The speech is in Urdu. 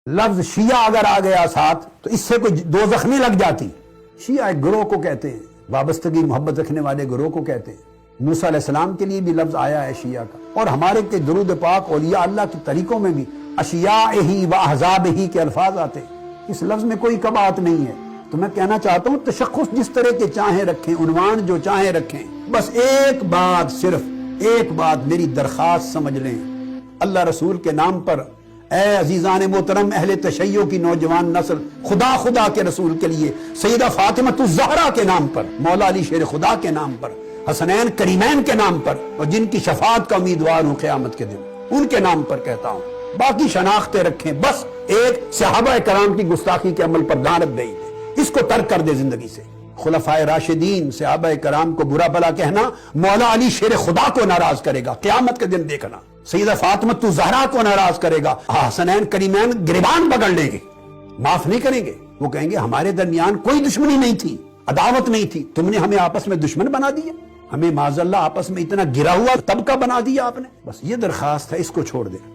لفظ شیعہ اگر آ گیا ساتھ تو اس سے کوئی دو زخمی لگ جاتی۔ شیعہ ایک گروہ کو کہتے ہیں، وابستگی محبت رکھنے والے گروہ کو کہتے ہیں۔ موسیٰ علیہ السلام کے لیے بھی لفظ آیا ہے شیعہ کا، اور ہمارے کے درود پاک اولیاء اللہ کے طریقوں میں بھی اشیاءہی و احزابہی کے الفاظ آتے ہیں۔ اس لفظ میں کوئی کباہت نہیں ہے۔ تو میں کہنا چاہتا ہوں تشخص جس طرح کے چاہیں رکھیں، عنوان جو چاہیں رکھیں، بس ایک بات، صرف ایک بات میری درخواست سمجھ لیں، اللہ رسول کے نام پر، اے عزیزان محترم اہل تشیع کی نوجوان نسل، خدا خدا کے رسول کے لیے، سیدہ فاطمہ الزہرا کے نام پر، مولا علی شیر خدا کے نام پر، حسنین کریمین کے نام پر، اور جن کی شفاعت کا امیدوار ہوں قیامت کے دن، ان کے نام پر کہتا ہوں۔ باقی شناختیں رکھیں، بس ایک صحابہ کرام کی گستاخی کے عمل پر لعنت دے دے، اس کو ترک کر دے زندگی سے۔ خلفائے راشدین، صحابہ کرام کو برا بھلا کہنا مولا علی شیر خدا کو ناراض کرے گا، قیامت کے دن دیکھنا۔ سیدہ فاطمہ الزہرا کو ناراض کرے گا، حسنین کریمین گریبان پکڑ لیں گے، معاف نہیں کریں گے۔ وہ کہیں گے ہمارے درمیان کوئی دشمنی نہیں تھی، عداوت نہیں تھی، تم نے ہمیں آپس میں دشمن بنا دیا، ہمیں معاذ اللہ آپس میں اتنا گرا ہوا طبقہ بنا دیا آپ نے۔ بس یہ درخواست ہے، اس کو چھوڑ دیں۔